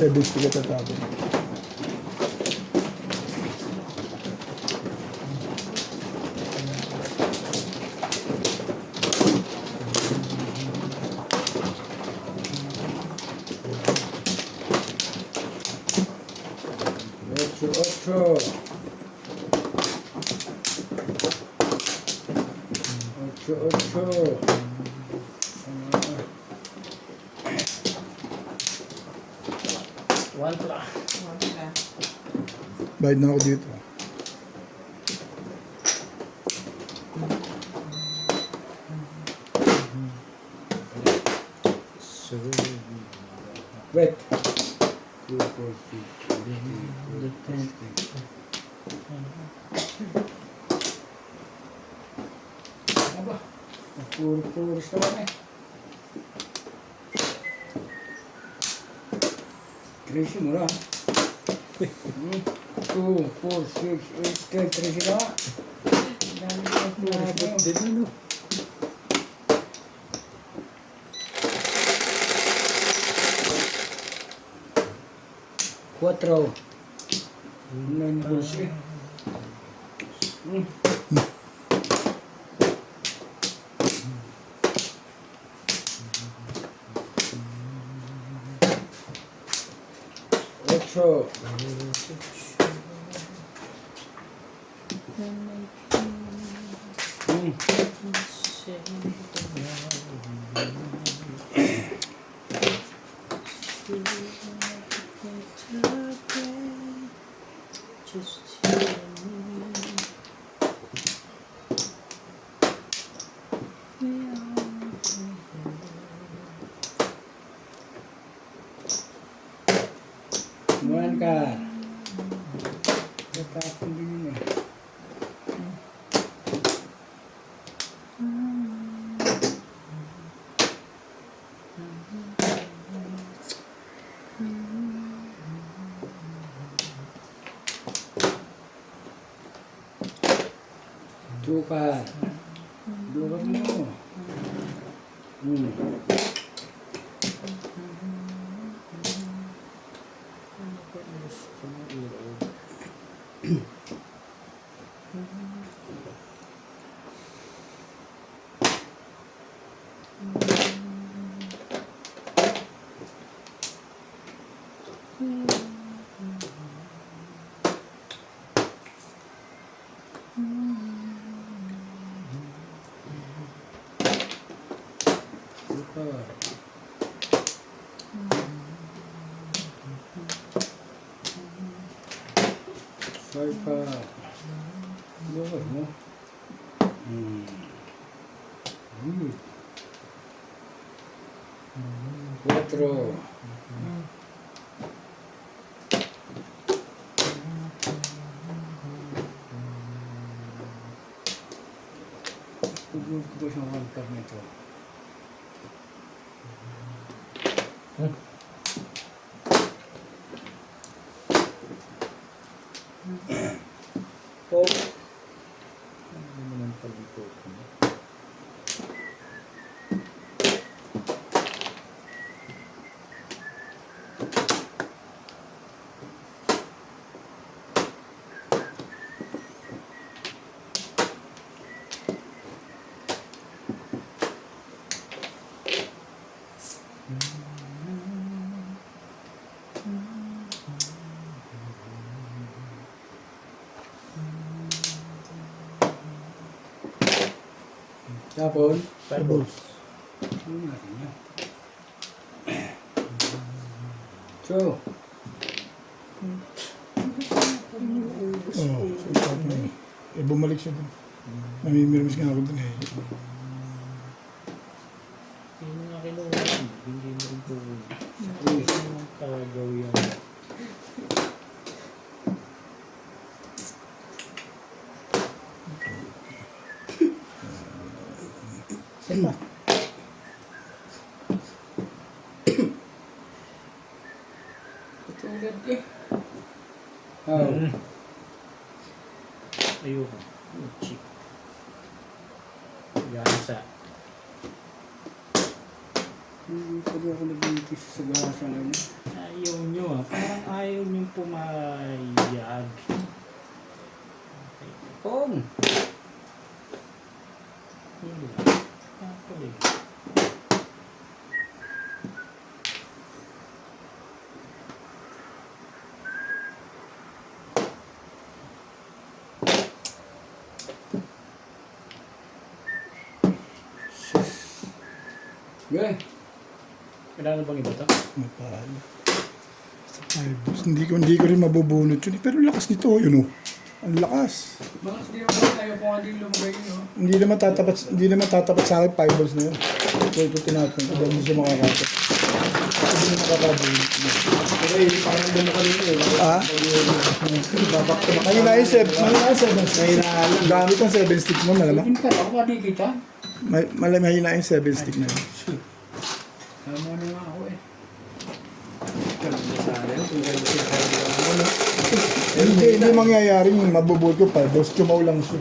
7 ka tatapon. Ocho. One lang. Bayad na ako dito. Wait. Aba, puros naman eh. 13 mura. 2, 4, 6, 8, 10, 13 na. Nabot din ano. Quatro. 9 balls eh. Ocho. Kumain ka. Natapon din yun eh. Tukar. Dukar mo. Tukar. Five. Dukar mo. Cuatro. Push mo ang karnito. Oh. Ano naman pala ito? Tapon. Five balls. Ano natin yan? So. Oo, so tapon na eh. Eh, bumalik siya dun. Namimiramis nga ako dun eh. Hindi mo nga kinuha. Hindi mo rin po. Hindi mo kagaw yan. Saan Katulad eh. Ayoko. Cheap. Gasa. Hindi pa rin ako nag-iitis sa gasa ngayon. Ay, Ayaw nyo ah. Parang ayaw nyo pumayag. Okay. Pong! Huli. Huli. Okay. Kailangan bang iba to? Mapahal. Ay, boss, hindi ko rin mabubunot yun. Pero lakas nito, yun oh. Ang lakas. Bakit di ako tayo kung hindi lumagay yun? Hindi naman tatapat sa akin 5 balls na yun. Ito tinatang ko dahil hindi siya makakapit. Hindi na makakabunot. Okay, parang nandun mo kanina eh. Ah? Babak to bak. Mahina yung 7 sticks. Gamit ang 7 sticks mo, malamang. Hindi ka, ako pati kita. Mahina yung 7 stick na yun. Tama na nga ako eh. Hindi mangyayaring mabubot ko 5 balls. Chumaw lang siya.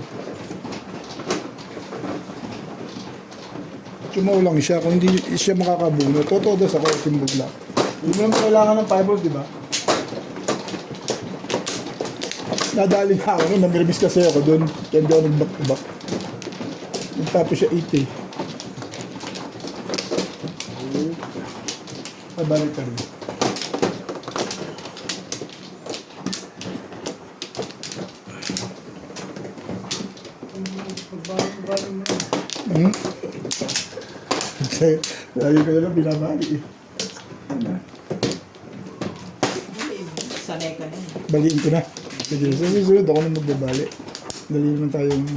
Chumaw lang siya. Kung hindi siya makakabunot, totoo sa ako timbog lang. Hindi mo naman kailangan ng 5 balls, di ba? Nadali na ako nun, namirmis kasi ako doon. Kaya hindi ako nag-back to back. Nagtapos siya 8 eh. Pabalik ka rin. Pagbalik mo. Hmm? Kasi, lagi ko na lang binabali eh. Sanay ka na eh. Baliin ko na. Sige, sa susunod ako na magbabali. Dali naman tayong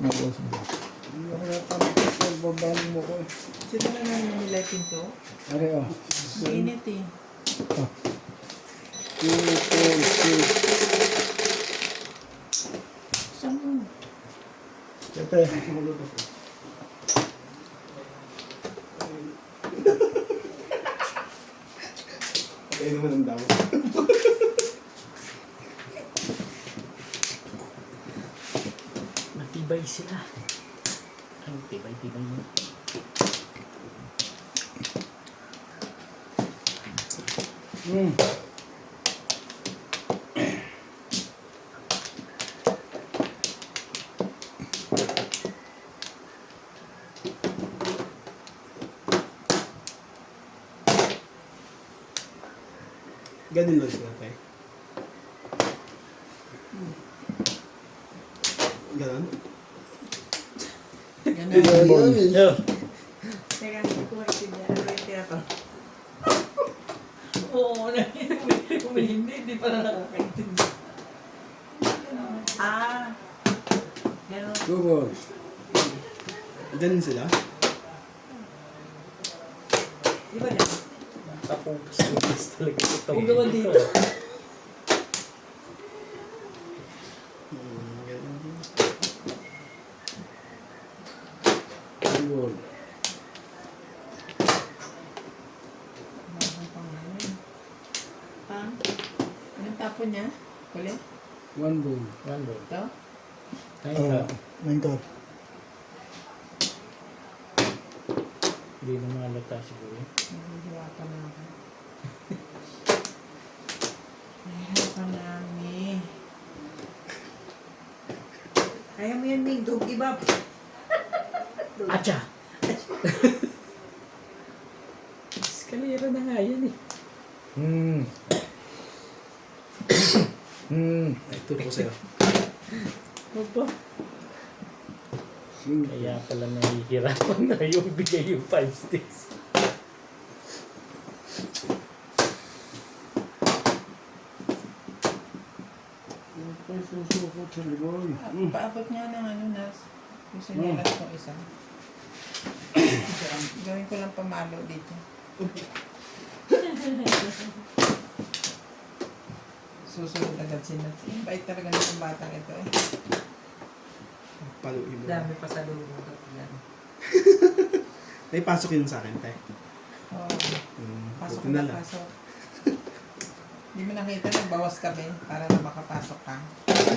makuha sa bahay. Hindi ako natapos pagbabalik mo ko eh. Sino na namin nila pinto? Are oh. Mainit eh. 2, 4, 6. Saan mo? Pepe. Okay naman ang daw. Matibay sila. Ang tibay-tibay mo. Ganun lang sila tayo. Ganun? Ganun. Yo! Teka, hindi ko maintindihan. Ano yung tiyata? Oo, hindi pala nakakaintindi. Ah! Ganun. 2 balls. Ganun sila? Di ba lang? Tapos talaga ito. Huwag naman dito. Ganun din. 2 balls. Ah? Anong tapon niya? Kulit? 1 ball. One ball. Ito? Ayun Oo, ka. 9 cup. Hindi na malata siguro. Nahihirapan na ako. Nahihirapan na kami. Kaya mo yan, Ming. Don't give up. Acha! Eskalera na nga yan eh. Ay, turo ko sa'yo. Opo. Kaya pala nahihirapan na yung bigay yung 5 sticks. Okay, susukot sa liboy. Paabot niya ng ano, Nas. Yung sinelas ko isa. Gawin ko lang pamalo dito. Susunod agad si Nas. Bait talaga ng batang ito eh. Paluin mo. Dami pa sa lumo. Yan. Ay, pasok yun sa akin, tayo. Oh, pasok Buti na na lang. pasok. Hindi mo nakita, nagbawas kami para na makapasok ka.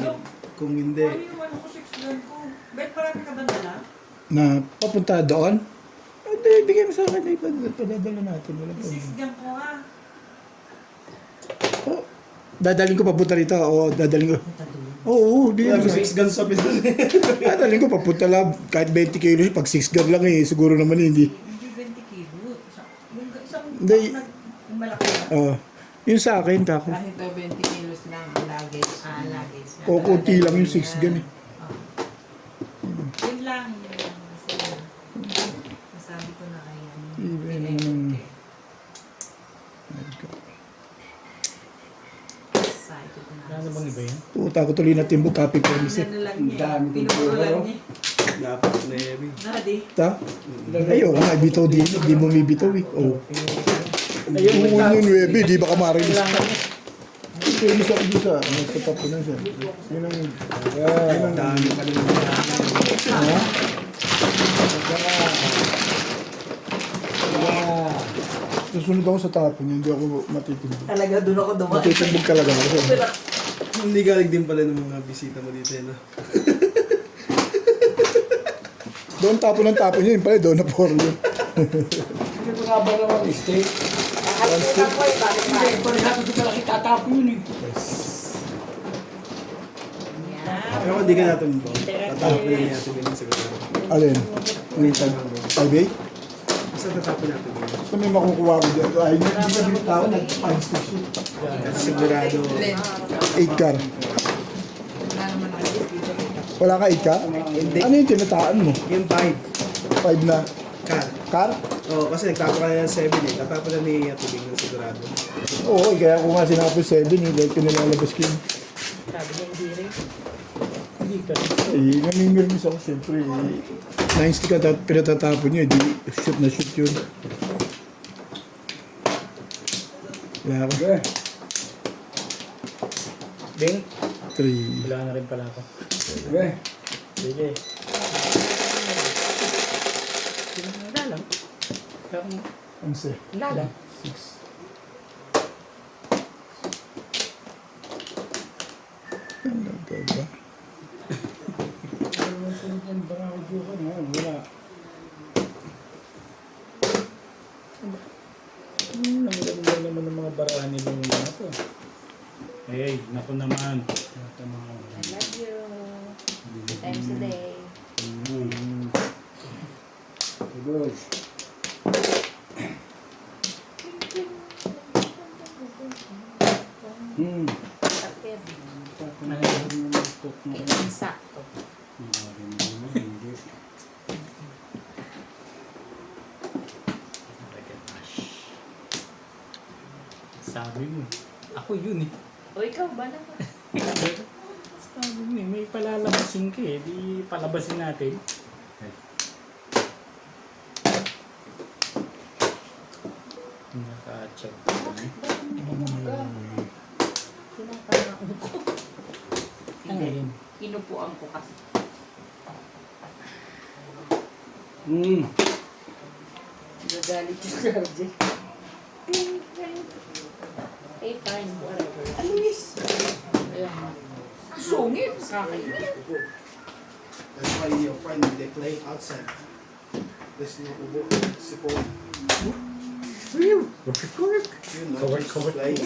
Ano? Kung hindi, Ano yung ano ko, 6 gun ko? Bet marami ka ba dala? Na papunta doon? Hindi, bigay mo sa akin. Padadala natin. Wala pa. 6 gun ko ha. Dadaling ko papunta rito. Oo, dadaling ko. Oo, di Kaya yan. 6 guns sa Pinas. Dadaling ko papunta lang. Kahit 20 kilos, pag 6 gun lang eh. Siguro naman hindi. Hindi 20 kilo. Isang Hindi. yung malaki na. Oo. Yun sa akin, kako. Kahit daw 20 kilos lang ang luggage. Luggage na. Kukunti lang yung 6 gun eh. Yun lang. Yun lang. Masabi ko na kaya. Even, Excited na. Ano bang iba yun? puta ko tuloy na timbog, copy promise eh. Ano lang Ang niya. dami kong Tinuturo puro. lang niya. Dapat na heavy. Nadi. Ta? Ayoko nga, bitaw di. Di mo may bitaw eh. Oo. Ayun, Yung yung 9, di baka marilis. Kailangan niya. Kainis ako doon sa, sa top ko na siya. Yun ang, Ang dami pa rin. ha? Susunod ako sa top niya, hindi ako matitimbog. Talaga doon ako dumaan. Matitimbog talaga ako. Hindi galing din pala ng mga bisita mo dito, no? Doon tapon ng tapon niya, yun pala, doon na por yun. Hindi ko nga ba naman steak? Hindi, parehas ito pala kitatapo yun eh. Pero kung di ka natin mo, tatapon na natin din sa gano'n. Alin? Yung talbay? Basta tatapon natin din. Basta may makukuha ko dyan. Ay, hindi ka din tao, nag-5 station. Kasi sigurado, 8 car. Wala naman ako dito. Wala ka 8 car? hindi. Ano yung tinataan mo? Yung 5, 5 na car. car? Oo, kasi nagtapon ka na ng 7 eh. Tatapon na ni Tubig ng sigurado. Oo, kaya ako nga sinabi 7 eh, dahil pinalalabas ko yun. Sabi niya hindi rin. Hindi ka. Eh, namimirmis ako siyempre. 9 stick at pinatatapon nyo, di shoot na shoot yun. Wala ako. Okay. Bing, 3. wala na rin pala ako. Okay. Sige. Wala lang. Pero, 11. wala lang. 6. Ano ka ba? Wala. Ang ganda naman ng mga baraan nilang mga to. Hey, naku naman. I love you. 2 times a day. Good. Sakit. Sakto. Sabi mo. Ako yun eh. O ikaw ba naman? Sabi mo eh, may palalabasin ka eh. Di palabasin natin. Naka-check ko eh. Kinakain ko. Ano yun? Inupuan ko kasi. Gagalit yung Sarge. Hey, fine. Whatever. Alis! Ayan. Sungit sa akin. That's why your friend, they play outside. There's no ubo, support. You know, just play it.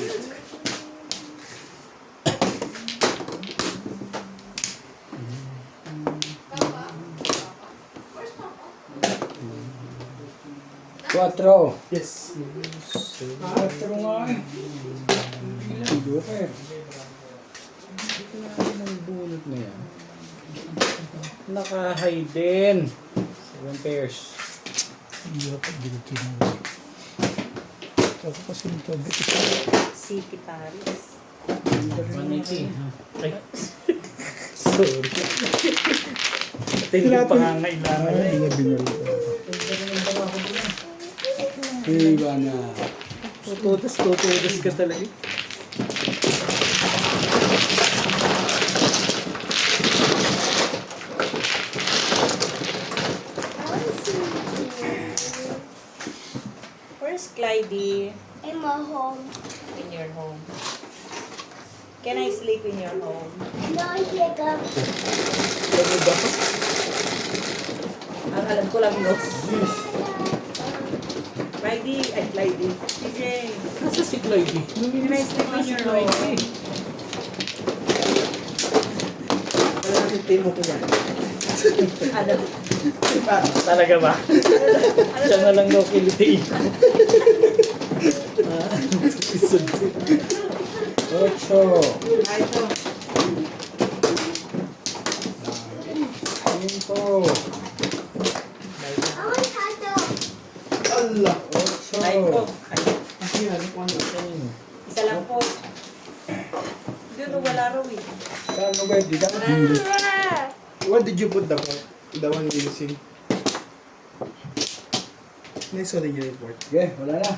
Quattro. Yes. Quattro nga eh. Ilan, Joker? Ang bunot na yan. Naka-hide din. 7 pairs. Hindi ako dito na. Ako kasi nito. City Paris. 180. Ay. Sorry. Ito yung pangangailangan na eh. Hindi na binalo. Iba na. Tutudas ka talaga. Where's Clyde? I'm at home. In your home. Can I sleep in your home? No, Jacob. Ang alam ko lang no. Clyde, ay Clyde. CJ, Nasa si Clyde? can I sleep in your home? ultimo ko yan. Ano? Talaga ba? Siya na lang daw kilitiin. Ocho. Ay, ito. Cinco. I want tato. Allah! Ocho. Ay po. Ay, Kasi yan, ano? isa lang po. Doon wala raw eh. Saan mo ba? Di ka? What did you put the one using? Nice one in your report. Okay, wala na.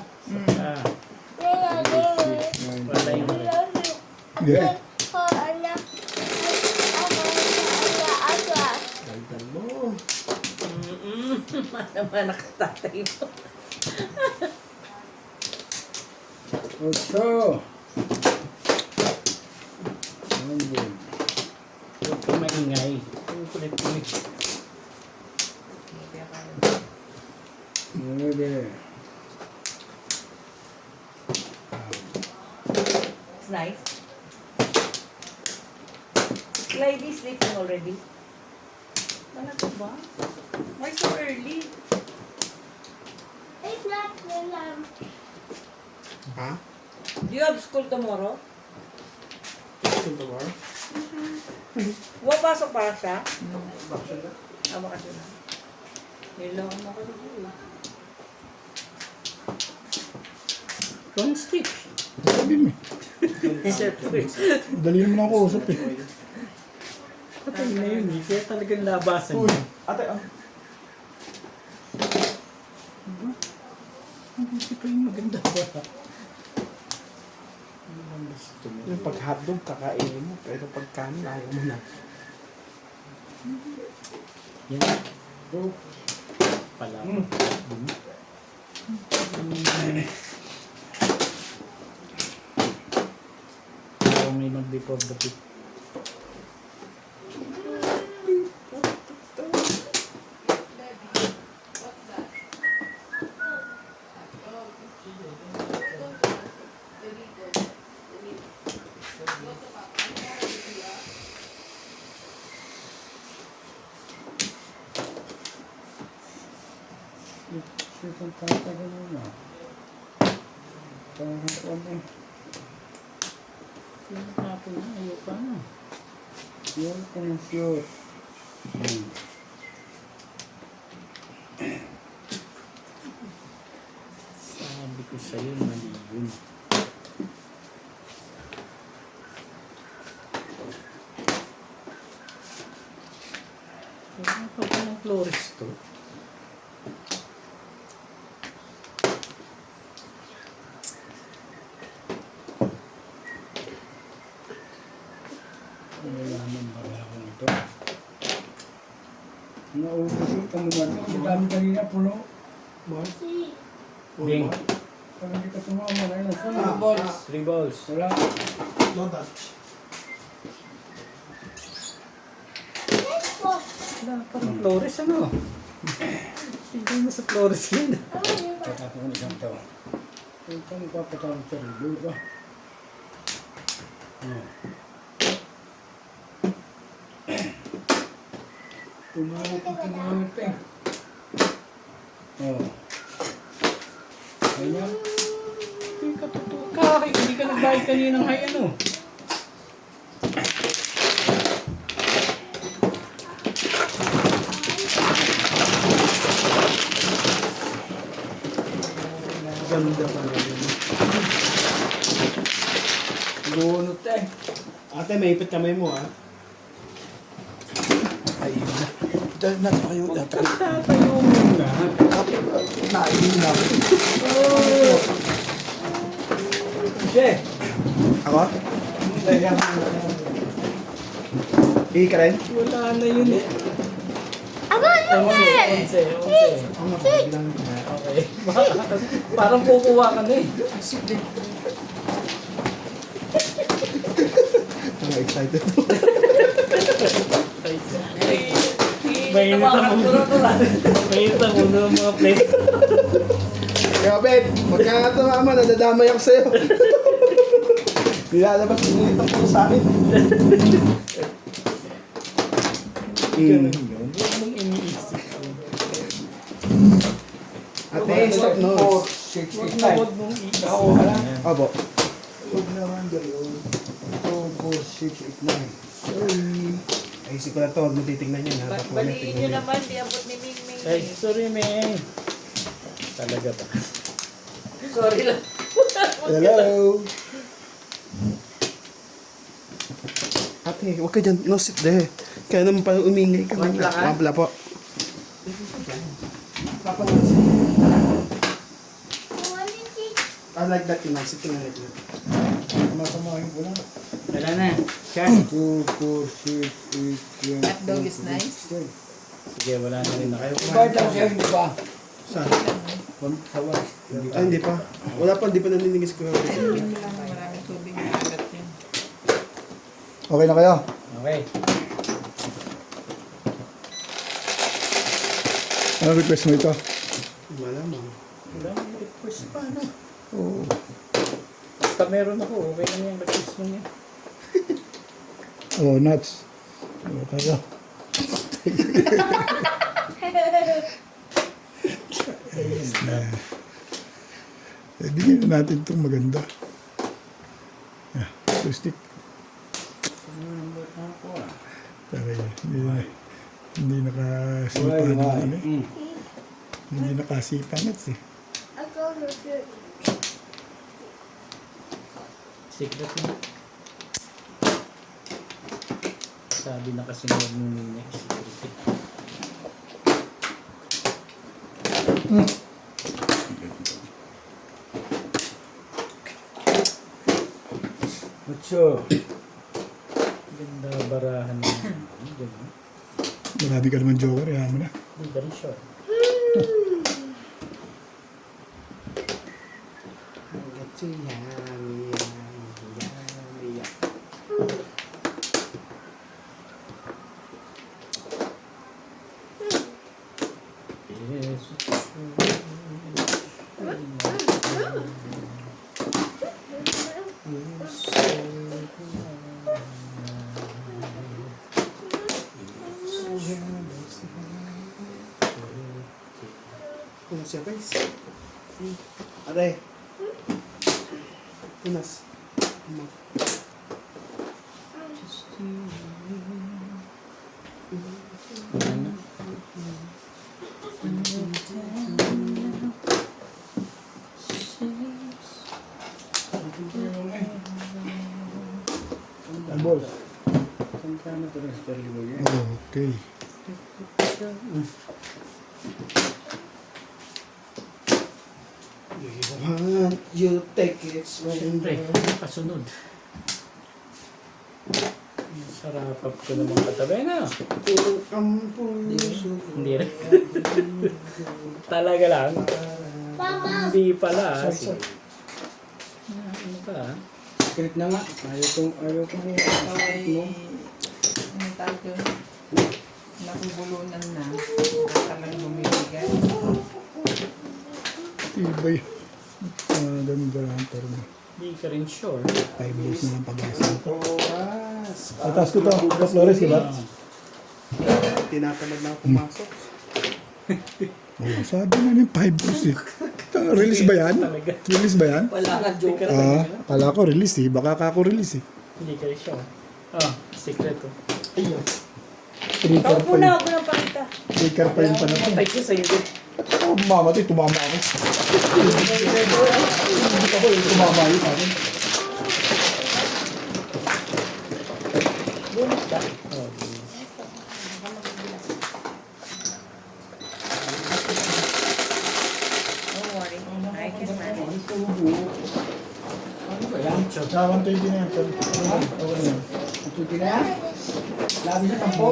Ah, wala yung Yeah. Ganda mo. Naman nakatatay mo. Ocho. Ayun. Huwag ka maingay. Ang kulit-kulit. Nueve. It's nice. Lady sleeping already. Ano to ba? Why so early? It's not the lamp. Ha? Do you have school tomorrow? Gusto mo ba? Papasok pa siya? Bakit na? Bakasyon na. Nilaw mo ka na. Don't stick. Sabi mo. Siyempre. Dali naman ako usap eh. Patay na yun. Hindi kaya talagang labasan. Uy! Ate, ah. Hindi pa yung maganda ba? Ano ang gusto mo? Yung pag hotdog, kakainin mo. Pero pag kanin, ayaw mo na. Yan. Go. Pala. Parang may mag-before the pit. Saan tatagal mo na? Parang ano eh. Yung hapon na, ayaw pa na. Yun ka ng sure. Sabi ko sa'yo, mali yun. Wala pa ba ng Flores to? Nalaman ba ako ito? Naubos yung kamunan. Ang dami kanina puno. Bing. Parang hindi ka tumama na yun. Two balls. 3 balls. Wala. No touch. Wala pa ng Flores, ano? Hindi mo sa Flores yun. Tatapos ko isang taon. Kung ka magpapatawag sa review ba? Tumawag eh. Oh. Kanya? Hindi ka totoo ka. Hindi ka nagbayad kanina ng hay ano. Ganda pa rin. Gunot eh. Ate, may ipit kamay mo, ha? Ayun na. Dahil na tayo. Tatayo muna. Naiin na. Che! Ako? Hindi ka rin? Wala na yun eh. Abang 11. Ako nga, bilang ko na. Okay. Parang kukuha ka na eh. Ang excited. Mainit ang ulo. Mainit ang ulo ng mga plate. Kaya, Ben, huwag ka nga tumama. Nadadamay ako sa'yo. Nilalabas mo ulit ang puso sa akin. Ganun yun. Huwag mong iniisip yun. Ate, stop nose. 4, 6, 8, 9. Huwag mong iisip Ako, wala. yan. Abo. Huwag naman gano'n. 2, 4, 6, 8, 9. Sorry. Ayusin ko na to. Huwag mo titignan yan. Ha? Tapos Baliin nyo tingnan yan. naman, di abot ni Ming Ming. Ay, sorry, Meng. Talaga ba? Sorry lang. Hello. Ate, huwag ka dyan. No, sit there. Kaya naman pala umingay ka. Mabla ka? Mabla po. I like that, Inang. Sit na like that. Masamahin ko lang. Wala na. Chan. 2, 4, 6, 8, 10. Hot dog is nice. Sige, wala na rin ako. Bayad lang siya, hindi ba? Saan? Sa wash. Ah, hindi pa. Wala pa. Hindi pa naninigis ko. Inumin mo lang ng maraming tubig na agat yun. Okay na kayo? Okay. Ano request mo ito? Wala mo. Wala nang request pa, no? Oo. Basta meron ako, okay lang yung request mo niya. Oh, nuts. Oh, kayo. Ayos na. Eh, bigyan na natin itong maganda. Ah, stick. Tara yun. Hindi nakasipa ng ano eh. Hindi nakasipa nuts eh. Secret mo. Sabi na kasi huwag mo nila secret. Mucho. Ganda barahan mo. Ganda. Marami ka naman joker, yaman mo na. Hindi ka rin sure. That's yummy, yummy, Yes. Kung siya guys. Aray. Punas. Ano? Ang balls. Saan ka na ito rin sa mo yan? Okay. You take it. Siyempre, kasunod. Sarapap ko naman katabi na. Hindi rin. Talaga lang. Hindi pala. Sige. Ano ka? Secret na nga. Ayaw ko mo. Ay, ano tawag yun? Nakubulunan na. Nakakalang bumibigay. Tibay. Ganda lang pero Hindi ka rin sure. 5 balls na lang pag-asa. Oras. Tatas ko to. Dos Flores, diba? Tinatamad na ako pumasok. Oh, sabi na yung 5 balls eh. Release ba yan? Talaga. Release ba yan? Wala ka joke. Ah, kala ko release eh. Baka ka ako release eh. Hindi ka rin sure. Ah, secreto. Trigger Tawag pa mo na yun. ako ng pakita. Trigger pa yun pa na to. Ay, siya sa'yo din. Oh, mamatay. Tumama ako. Hindi ako yung tumama yun sa akin. Oh, Don't worry. I can manage. Ano ba yan? Sa 120 na yan. Okay na. Tuti na yan? Labi sa kampo.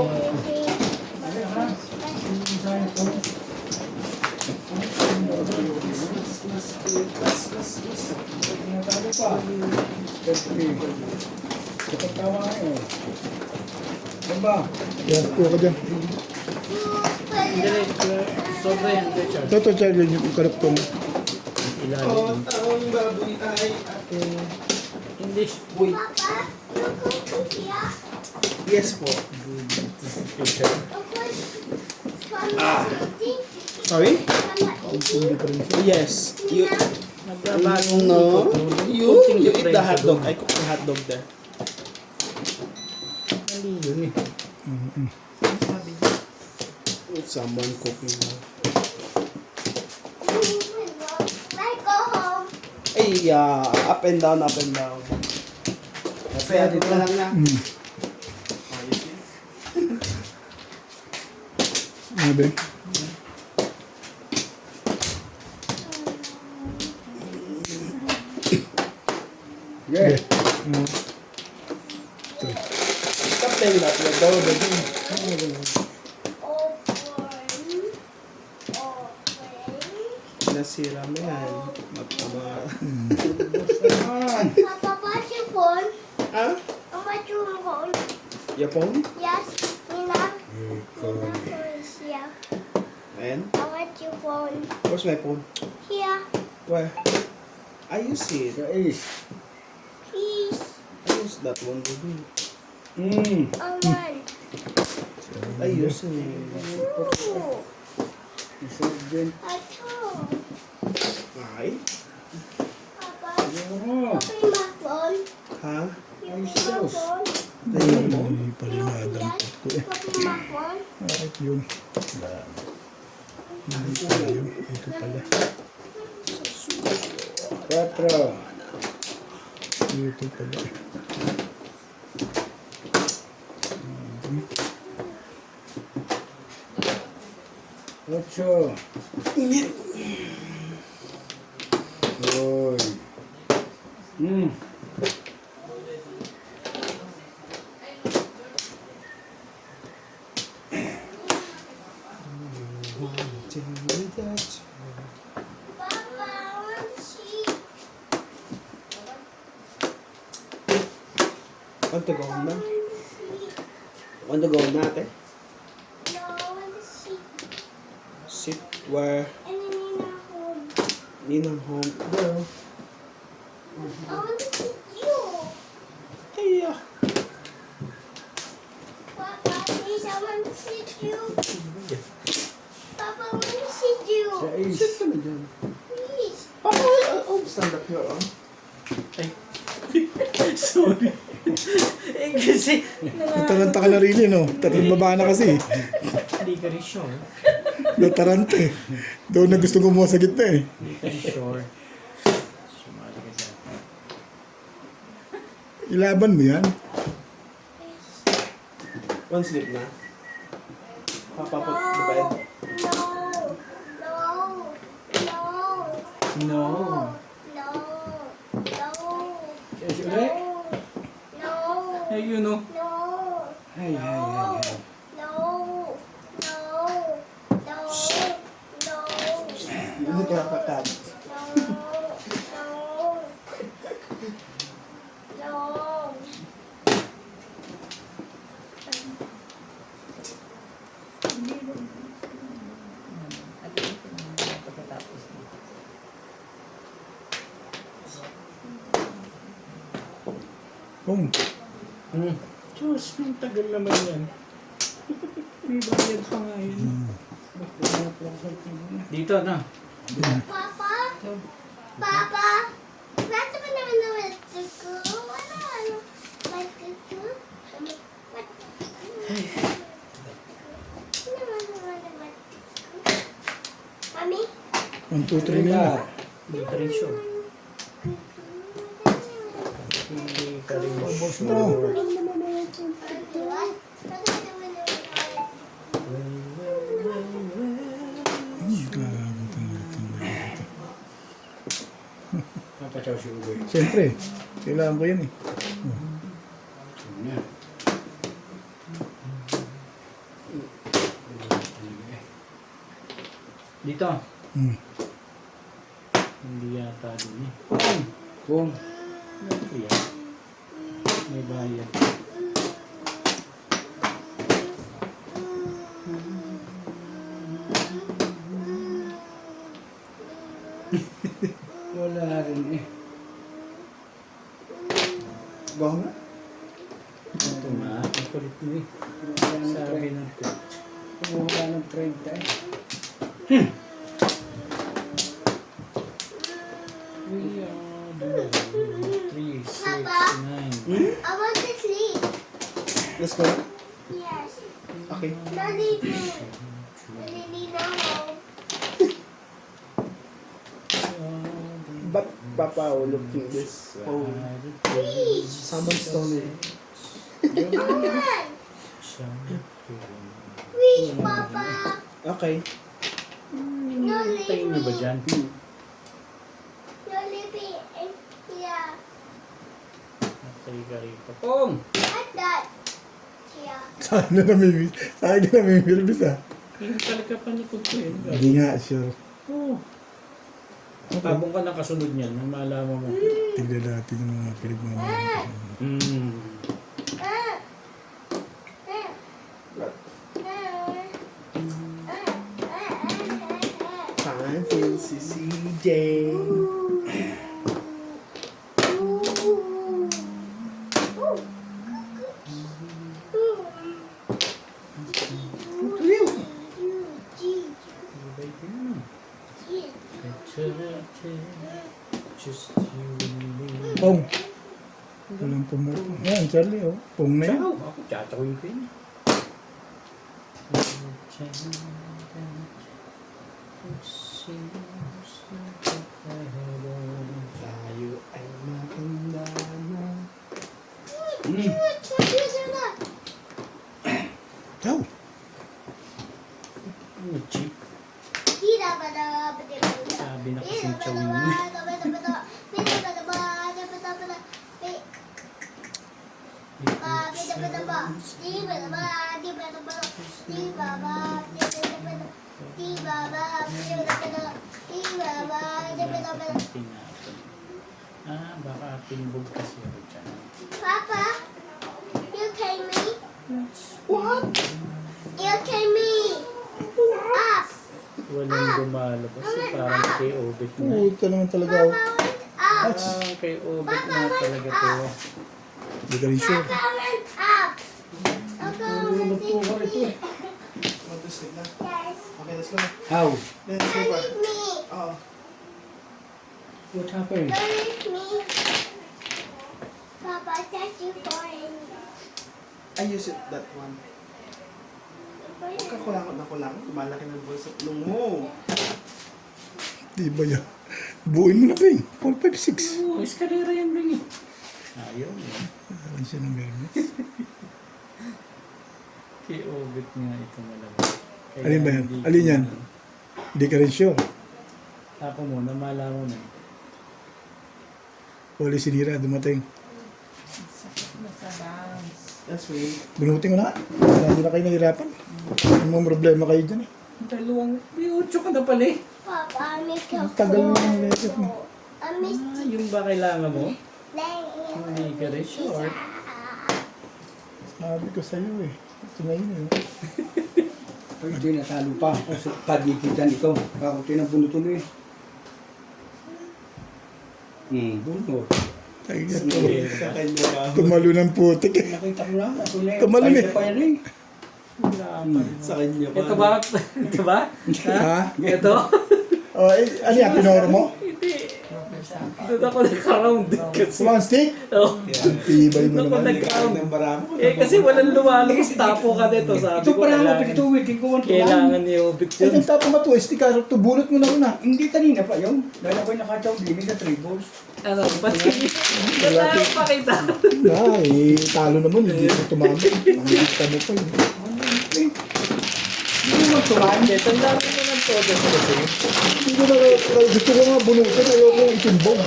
Tinatalo pa. Kapag tawa ngayon. Ano ba? Yan, kuha ka dyan. sobra yan, Richard. Ito, Charlie, yung karaptong. Ilalim. Ang baboy ay ate. English. Uy, Papa, you go to here. yes po. Teacher. Of course, from Sorry? Hindi pa rin siya. Yes. You, Nagbabagong no. ikot. You eat the hot dog. I cook the hot dog there. Mali yun eh. Sabi niya. Someone cooking now. Let's go home. Ay, up and down, up and down. Kasi dito lang na. Oh, you see? Ano ba? Yeah. Stop playing that. You're adorable. Nasira mo yan. Magtama. Papa, what's your phone? Ah? What's your phone? Your phone? Yes, Nina. Nina phone is here. And? I want your phone. Where's my phone? Here, Where? I use it. Sa is. please. I use that one, baby. I want. I use it. Ooh, Isa din. I told. Ay? Papa, Oo. open my phone. Ha? You open my phone. Hindi pala yung Adam po eh. Open my phone. Bakit yun? Hindi pala yun. Ito pala. 4. Ito pala. Ocho. Uy. Papa, I want to see. Want to go home I na? want to see. Want to go home na, ate? No, I want to see. Sit where? And then Nina home. Ninang home. Girl. I want to see you. Kaya. Papa, please, I want to see you. Papa, I want to see you. Sa is. Sit ka na dyan. Please. Papa, stand up here, oh. Sorry. Eh kasi, Nataranta ka na rin eh, no? Tatlong baba na kasi eh. hindi ka rin sure. Nataranta eh. Doon na gusto gumawa sa gitna eh. Hindi ka rin sure. Sumali ka sa akin. Ilaban mo yan. One sleep na. Papa, put the No. bed. No. No. No. No. No. Yes, ulit. No. Hey, you know. No. Hey, hey, hey, hey. No. No. No. No. Hindi ka kakat. No. No. Kung, Diyos, ang tagal naman yan. May bayad pa nga yun. Dito na. Papa? Papa? Bakit ba naman na ko? Ano? Bakit ko? Mami? 1, 2, 3 na yan. Hindi ka rin sure. Hindi ka rin Ubos sure. na. Papachaw si Ugoy. Siyempre, kailangan ko yan eh. Yun na. Dito. Hmm. Hindi yata din eh. Kung. Ito yan. May bayad. Wala rin eh. nga. Ito nga, ang kulit mo eh. Sabi ng coach. Kumuha ng 30 eh. We are the 3, 6, 9. I want to sleep. Let's go. Yes. Okay. Daddy, Daddy, no. But Papa will look in this phone. Please. Someone's stolen. Come on. Please, Papa. Okay. No Tayo leave na ba me. dyan? No leave me. Yeah. Matay ka rito. Pong! Like that. Yeah. Saan na namimiss? Saan ka namimiss ah? Yung talaga panikod ko yun. Hindi nga, sure. Oo. Tabong ka ng kasunod niyan, nang malaman mo. Tignan natin yung mga pinagmamahal. Time for CCJ. Just you and me. Pong. Walang pumoto. Yan, Charlie, oh. Pong na yan. Ciao! Ako, tsatsawin ko yun. Tayo ay matanda na. Ciao. Ano, cheap? Sabi na kasing chawin mo. Tinapon. Ah, baka tinbog kasi ako dyan. Papa, you carry me? What? You carry me? Up. Walang lumalabas. Parang kay Obit na. Puta naman talaga ako. Papa went up. Parang kay Obit na talaga to. Hindi ka rin sure. Papa went up. Papa went up. Want to sleep na? Yes. Okay, let's go. How? Let's sleep. Don't leave me. Oh. What happened? Don't leave me. Papa, that's you for me. I use it, that one. Huwag ka kulangot na kulangot. Lumalaki ng bulsa at ilong mo. Di ba yan? Buuin mo na, Ping. 4, 5, 6. Oo, eskalera yan rin eh. Ayaw mo. Ayan siya ng Mermis. Kay Obit nga ito malabas. Kaya Alin ba yan? hindi ko Alin yan? na- Hindi ka rin sure. Tapo mo, namalaman mo. Huli sinira, dumating. Nasa bounce. That's right. Bunutin ko na. Hindi na kayo nahirapan. May problema kayo dyan eh. Dalawang, may 8 ka na pala eh. Papa, I miss your Ang tagal mo phone. ng lesson mo. I miss Ah, yung ba kailangan mo? playing. Hindi ka rin short. Sabi ko sa'yo eh. Ito na yun eh. Pwede natalo pa ako sa pagigitan ikaw. Ako tinabunutuloy. Bunot. Ay, Sa kanya ka. tumalo ng putik eh. Nakita ko na. Ako na Tumalon eh. Kaya pa yan eh. Wala pa rin. Sa kanya pa. Ito ba? Ito ba? Ha? Ito? Oh, eh, ano yan? Pinoro mo? Hindi. Doon ako nag-round kasi. One stick? Oh. Ang tibay mo Doon ako naman. nag-round. Ng baramo. Eh kasi walang lumalabas. Tapo ka dito. Sabi Ito ko parang ako kailangan. pinituwid. Hindi ko man Kailangan ni Obit Ay, yun. nagtapo ka to. Stick ka. Tubulot mo na una. Hindi kanina pa yun. Dahil ako'y nakataw din sa 3 balls. Ano? Ba't hindi? Wala akong pakita. Na, eh, talo naman. Hindi ko tumama. Ang lista mo pa eh. Hindi mo tumahan. Hindi, tandaan mo ng todo kasi. Hindi ko na, gusto ko nga bunutin. Ayoko yung itimbog.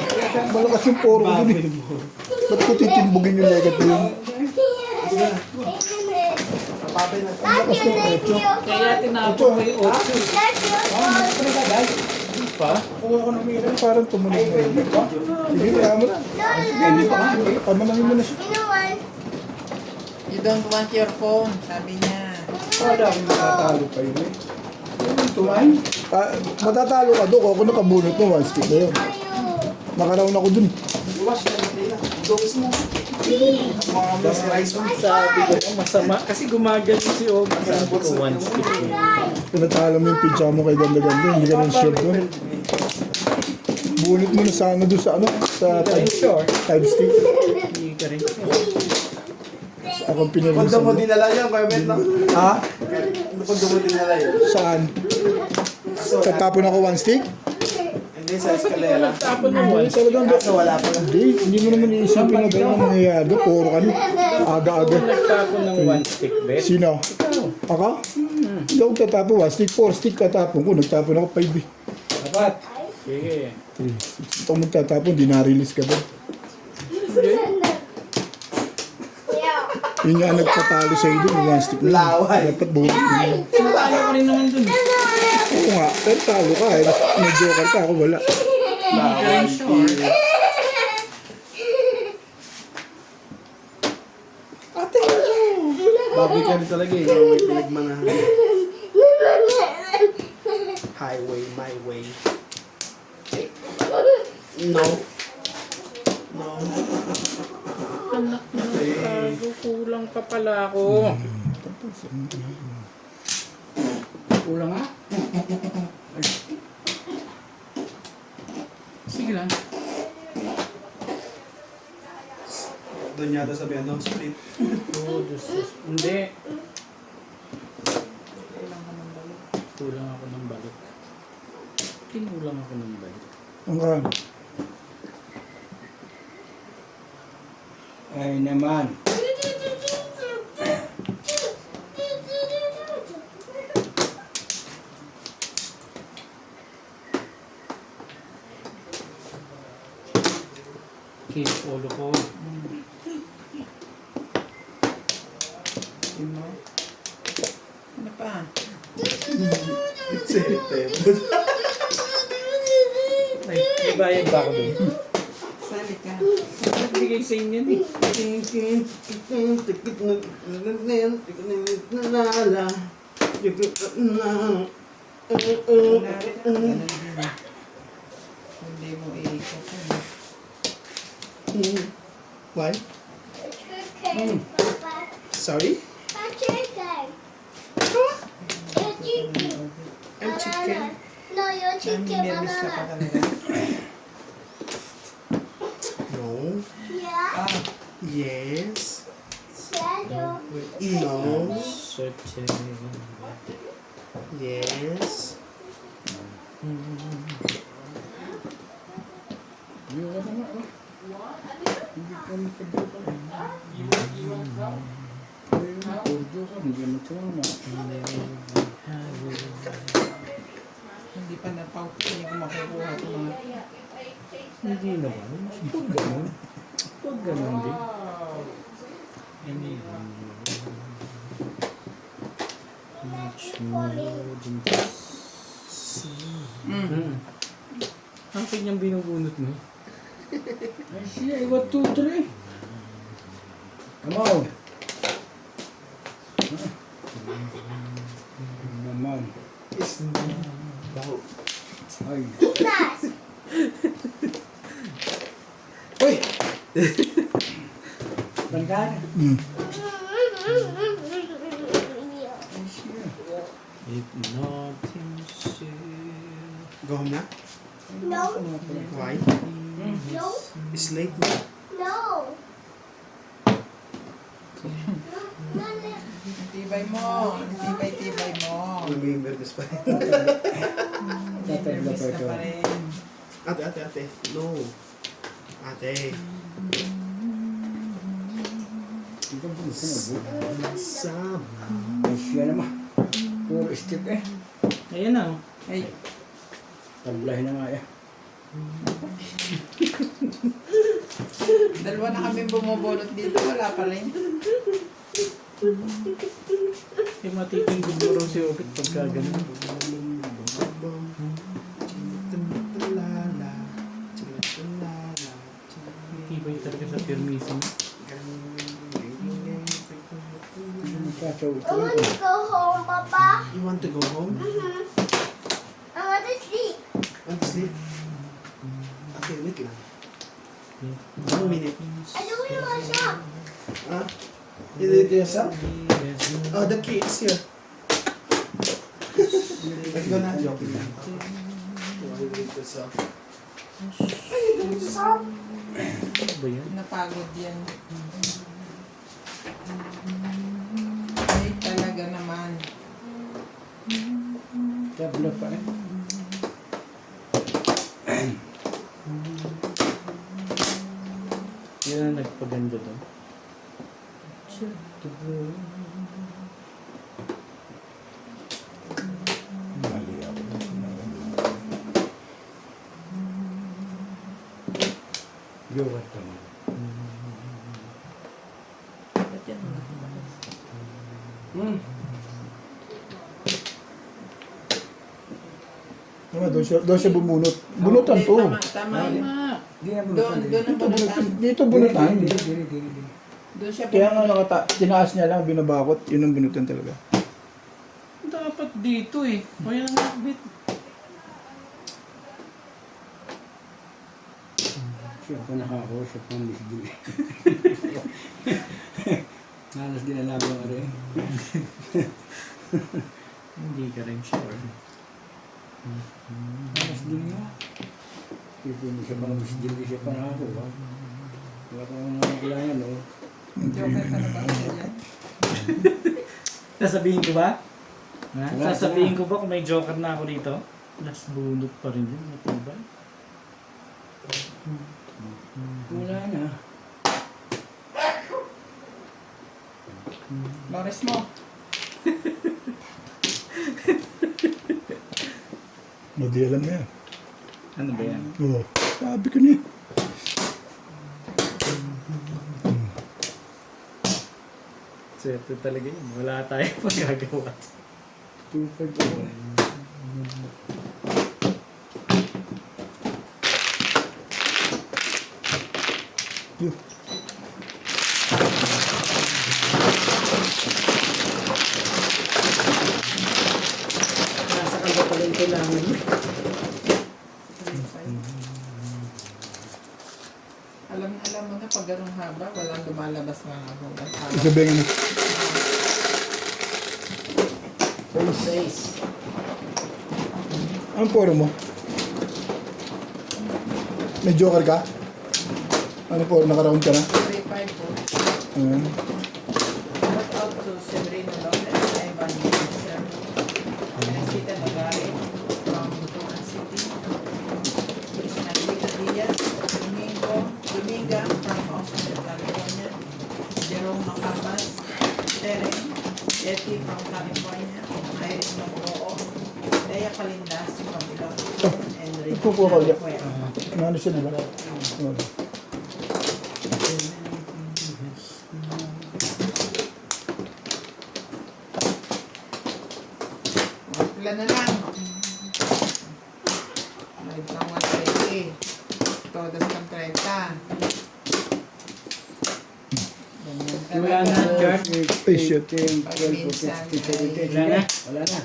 Malakas yung poro ko dun eh. Ba't ko titimbogin yung legat mo yun? Papabay na. That's your nephew. Kaya tinapo ko yung 8. That's your phone. Pa? Kuha ko ng mira. Parang tumunog na yun. Sige, kaya mo na. Hindi pa nga. Pamanangin mo na siya. You know what? You don't want your phone, sabi niya. Wala akong nakatalo pa yun eh. Tumahan. Matatalo ka doon. Ako nakabunot mo. One stick na yun. Are you? Nakaraon ako dun. Iwas na natin na. Dogis mo. Mga rice mo. Sabi ko na masama kasi gumagano si Ogie. Sabi ko one stick yun. Kung natalo mo yung pizza mo kay ganda-ganda, hindi ka nang sure doon. Bunit mo na sana doon sa ano? Sa Sure. time stick. Hindi ka rin. Akong pinili Kondo mo dinala yan, Kuya Ben, no? Ha? Kondo mo dinala yun. Saan? Tatapon ako one stick? Hindi, sa eskalera. Tapon mo Ay, one. talagang Kaso wala pa lang. hindi mo naman iisipin na gano'n ang nangyayari. Puro ka na. Aga-aga. Nagtapon ng one stick, Bet. Sino? Ako? Hindi ako tatapon. One stick, 4 stick katapon ko. Nagtapon ako 5 eh. Dapat. Sige. 3. Ito magtatapon, di na-release ka ba? Yun nga nagpatalo sa iyo dun, one stick na. Laway. Dapat bulit mo. Talo ko rin naman dun. Oo nga, pero talo ka eh. May joker ka, ako wala. Ate, baboy ka rin talaga eh. May pinagmanahan. Highway, my way. No. No. Anak na tago. Kulang pa pala ako. Kulang ha? Sige lang. Doon yata sabi ano, split. Oh, hindi. Kulang ako ng balik. Kinulang ako ng balik. Ang ka. Ay naman. Kiss ulo ko. Ano pa? Ay, may bayad ba ako dun? Sali ka. Nagbigay sa inyo eh. Ganun din. Hindi mo iikot. Why? Sorry? I'm chicken. No, you're chicken Nervous ka pa banana. talaga. No. Yeah, Ah, Yes. shadow. No. Such a... Yes. hindi pa napaw. Hindi ko makukuha ito mga... Hindi naman. Huwag ganun. Huwag ganun din. Much more than this. Akin yung binubunot mo. Ay siya, 1, 2, 3. Come on. Naman. Ay. Nice. Uy! Bangkan. If nothing said. Go home na? No, Why? no, It's late na. no. Tibay mo. Tibay mo. Magiging nervous pa rin. Nervous ka pa rin. Ate. No. Ate. Sama. Ay siya naman. Puro stick eh. Ayan na. Ay, Tablay na nga yan. dalawa na kami bumubulot dito. Wala pa rin. Yung matitindig mo rin si Ogie pagka ganun. Tibay talaga sa permiso mo. I want to go home, Papa. You want to go home? I want to sleep. Want to sleep? Okay, wait lang. 1 minute. I do it myself. Huh? You did it yourself? Oh, the key is here. Let's go na. Joking lang. You did it yourself. Ano ba yan? Napagod yan. Ay, talaga naman. Tabla pa eh. Yan ang nagpaganda doon. Mali ako. Jowa to. Ba't yan ang nakabakas? Doon siya bumunot. Bunutan to. Tama, tama. Di na Doon, doon ang bunutan. Dito bunutan. Dili. Doon siya Kaya nga tinaas niya lang, binabakot. Yun ang bunutan talaga. Dapat dito eh. O yan ang nakbit. Siya pa nakako, siya pa Miss D. Halos din na lang rin. Hindi ka rin sure. Halos din nga. Siya pa Miss D, siya pa nakako. Wala pa akong nakakilala, no? Joker ka na ba yan? Sasabihin ko ba? Ha? Wala, Sasabihin wala. ko ba kung may joker na ako dito? Last bunot pa rin yun. Matibay. Wala na. Loris mo. Hindi alam na yan. Ano ba yan? Oo. Sabi ko niya. Swerte talaga yun. Wala tayong magagawa. 2-5 ako. Yun. Nasa kanya pala yung kailangan niya. Alam mo na pag ganun haba, walang lumalabas na ako. Isabihin mo. Anong poro mo? May joker ka? Ano po, nakaround ka na? 3-5 po. Ayan. Shout out to Severino Lopez, Ivan Sir, Teresita Bagari from Butuan City, Nandita Diaz, Dominga from Austin, California, Jerome Macabas, Tereng, Yeti from California, Iris Macoo, Leia Calindas from Ilocos, and Ito po ako, Ricky yeah. Ano siya nila? Oo. Ilan na lang? May tama 30. Todas ng 30. Ganyan Wala na, talaga. George. Ay, shit. 10, 12, 14, 15, 17. Wala na. Wala na.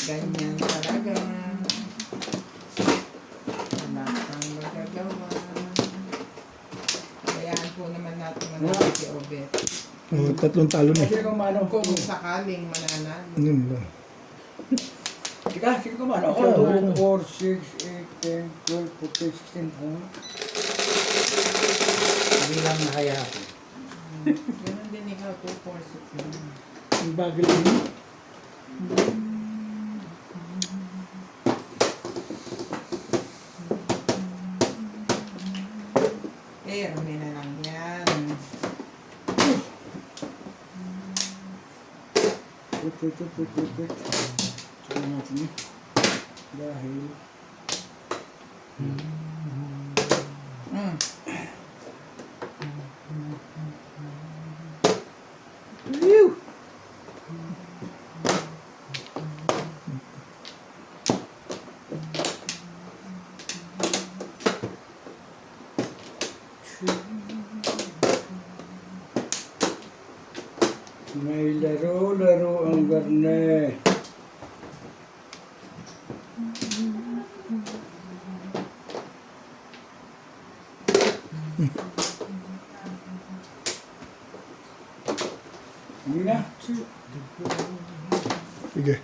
Ganyan talaga. Wala kang magagawa. Hayaan po naman natin manalo si Obet. Oh, 3 talo na. Sige kung mano. Kung sakaling mananalo. Yun lang. Sige kung mano. Ako, 2, 4, 6, 8, 10, 12, 14, 16. Bilang na kaya ako. Ganun din ikaw, 2, 4, 6. Ang bagal din. Rumi na lang yan. Sige natin eh. Dahil may laro-laro ang garne. Hindi na. Sige. Sige.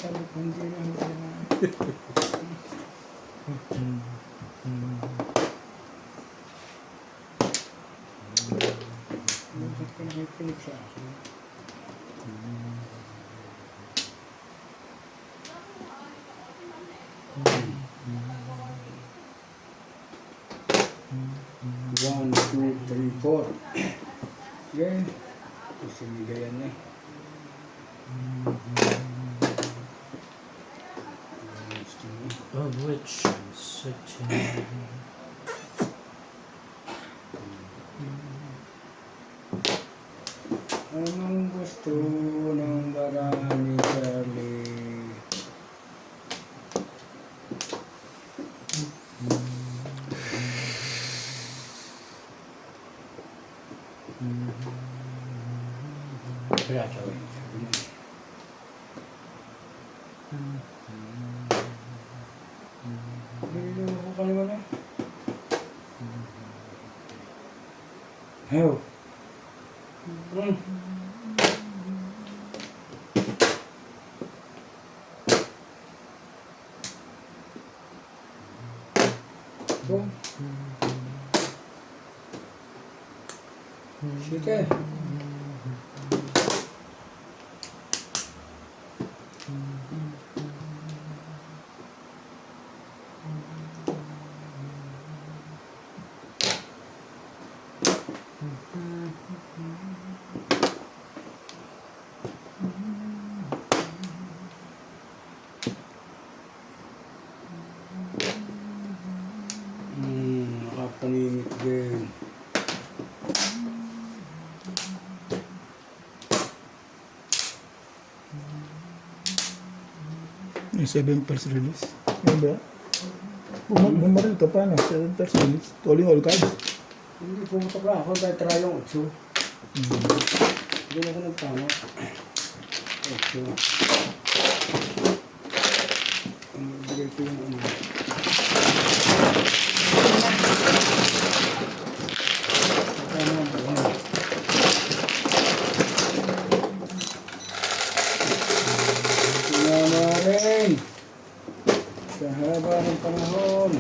Sabi ko, hindi na. Bakit ka nakikinig sa akin? One, two, three, four. Okay. Kasi gayan na. Of which I'm certain. Anong gusto ng marami, Charlie? Kaya, Charlie. Sabi niya. Nililoko ko ka naman eh. Help. Go. Sige. Nakapaningit din. Yung 7 first release. Yan ba? Bumaril ka pa na. 7 first release. Calling all cards. Hindi pumunta pa ako dahil try yung 8. Hindi na ako nagtama. 8. Ang bigay ko yung ano. Ano ang buhay? Tingnan rin. Sa haba ng panahon.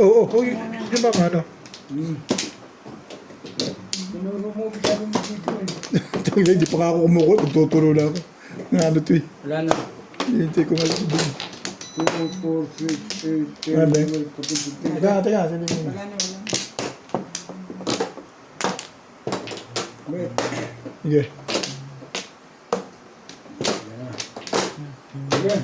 Oo, di ba ano? Tinuro mo sabi mo dito eh. Tangina, hindi pa nga ako kumukuha. Magtuturo na ako. Nga ano to eh. Wala na. Hintay ko nga sa doon. 2, 4, 6, 8, 10, Ano? 12, 14, 15. Teka, sabi mo. Wala na, wala. Wait. Sige. Sige.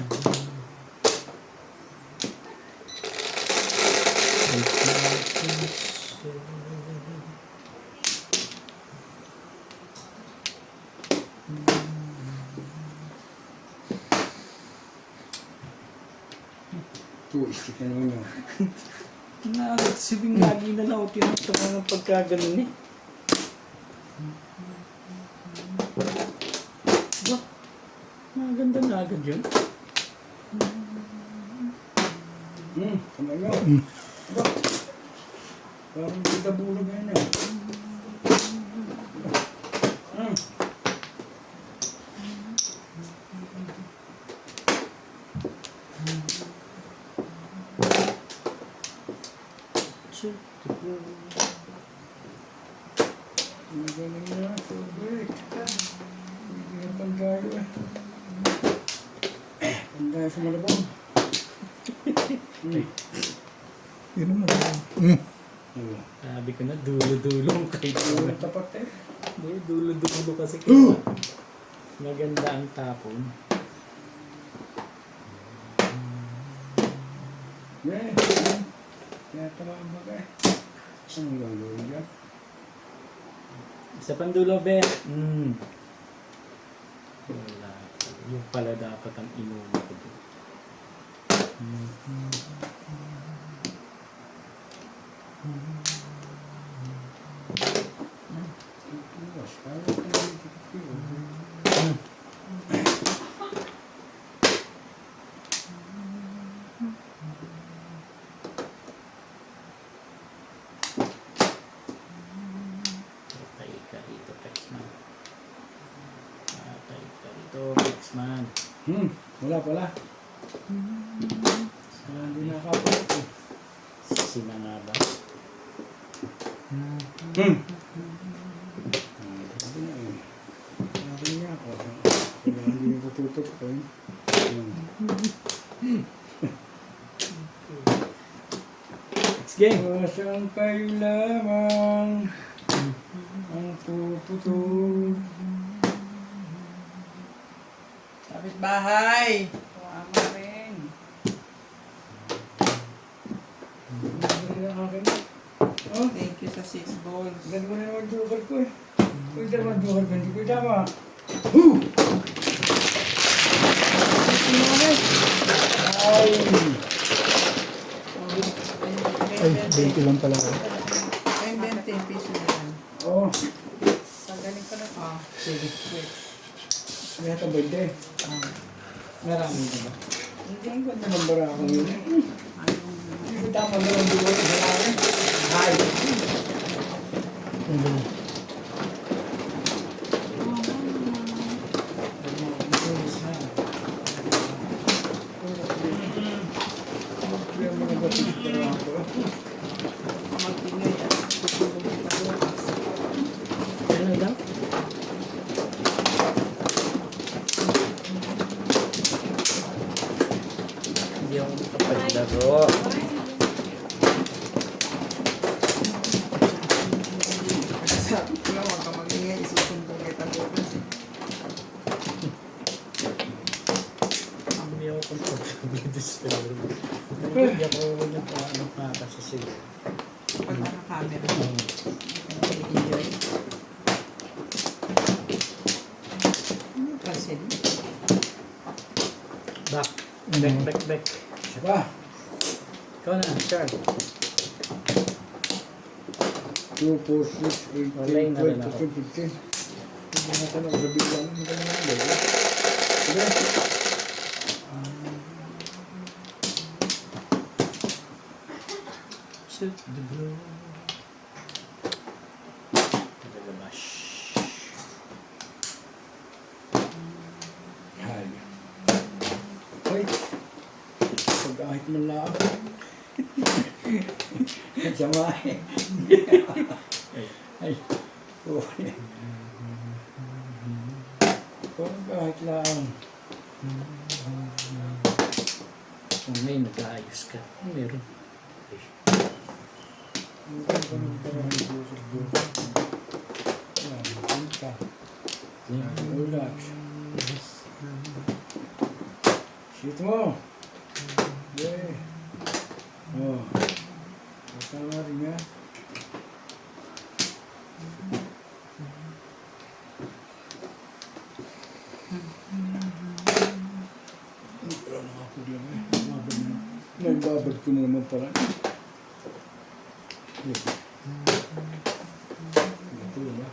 Stick na naman yun. Nagsibing lagi na lang ako tinutungan ng pagkaganon eh. Ba? Maganda na agad yun. Kamay mo. Ba? Parang kita bulog na yun eh. Ang galing na, sobrang. Hindi na pandayo eh. Pandayo sa malabong. Yun naman. Sabi ko na dulo-dulo ang kahit Puro tapat eh. Hindi, dulo-dulo kasi kaya maganda ang tapon. Yeah. Kaya tamaan ba kayo? Ano gagawin dyan? Isa pang dulo, be. Wala. Yung pala dapat ang inuman ko doon. Iwas, kaya ko na yung tikip yun. Patay ka rito, Pexman. Patay ka rito, Pexman. Wala pala. Hindi nakapulot eh. Sina nga ba? Sabi na eh. Sabi niya ako. Kaya hindi ko tutok ko eh. Let's game! Saan kayo lamang ang puputol. Kapitbahay! Tuwama rin. Hindi na akin. Oh, Thank you sa 6 balls. ganun mo na naman joker ko eh. Kung naman joker ko, hindi ko tama. Ay! Ay, 20 lang pala ako. Ay, 20 piso na yan. Oh, Magaling ka na. Sige. Wait. may hatabay din. Marami na ba? Hindi ang ganda ng bara ako yun. Hindi ko tama na lang joker ko sa akin. Ay! Kaya mga batid para ako. Magpingay at tutulong kita bukas. Ano daw? Hindi ako makapaglaro. Sabi ko lang, huwag ka magingay. Isusumbong kita bukas. Hindi ako komportable dito sa laro. Hindi ako nagpapaka sa sila. Pag naka-camera. Enjoy. Ano kasi? Back. Back. Isa pa. Ikaw na, Charles. 2, 4, 6, 8, Wala 10, na rin 12, ako. 13, 15. Hindi na tanong, gabi lang. Hindi ka naman gabi. Sige. Shoot the blue. Nagagabash. Hay. Ay. Pag-ahit man lang. Sama eh. Ay. Oh. Pag-ahit lang. Kung may nag-aayos ka, meron. Ang ganda ng parang busog-busog. Yan, punta. Yan, relax. Shoot mo. Yeah. Oh. Tama rin nga. Hindi pala nakapaglam eh. Nagbabad ko na naman pala. Ito na.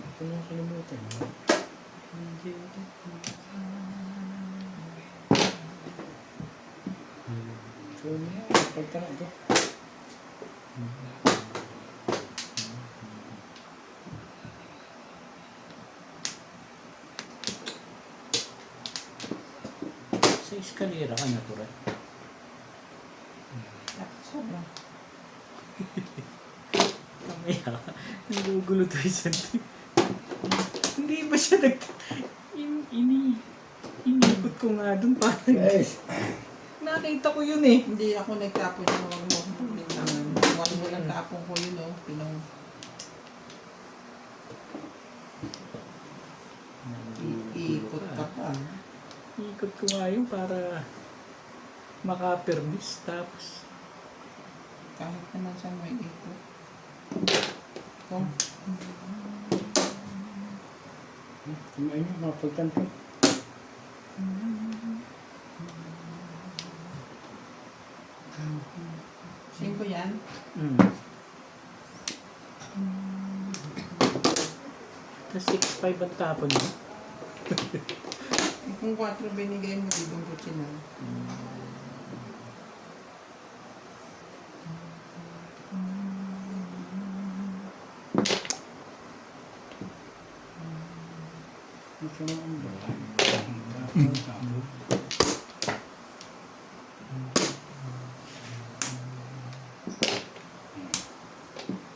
Ito na kalimutan. So, pagtara ito. Sa eskalera ka natural. Sobra. Kamaya, nagugulo to isang Hindi ba siya Inikot ko nga dun parang Guys, nakita ko yun eh. Hindi ako nagtapon na huwag mo akong problema. Tinapon ko yun, oh. Iikot ka pa. Ikot ko nga yun para makapermis. Tapos, Kahit naman saan may ikot. Kung Kumain nyo, mga pagkanto. singko yan, tas 6'5" ang tapon mo. kung 4 binigay mo, ibang kutsinan. Ito na ang bahay.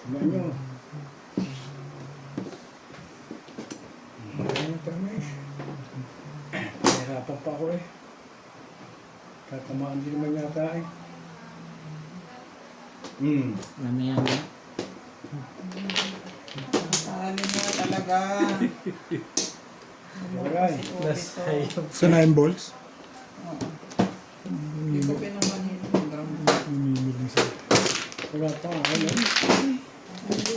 Kumain nyo. Kumain yung permis. Nahirapan pa ako eh. Tatamaan din naman yata eh. Mamaya na. Sali mo talaga. Alright. Plus, ayaw. Sa 9 balls. Oo. Hindi ko pinumanin yung drum. Namimiling sa... Wala pa nga. Ano? Hindi.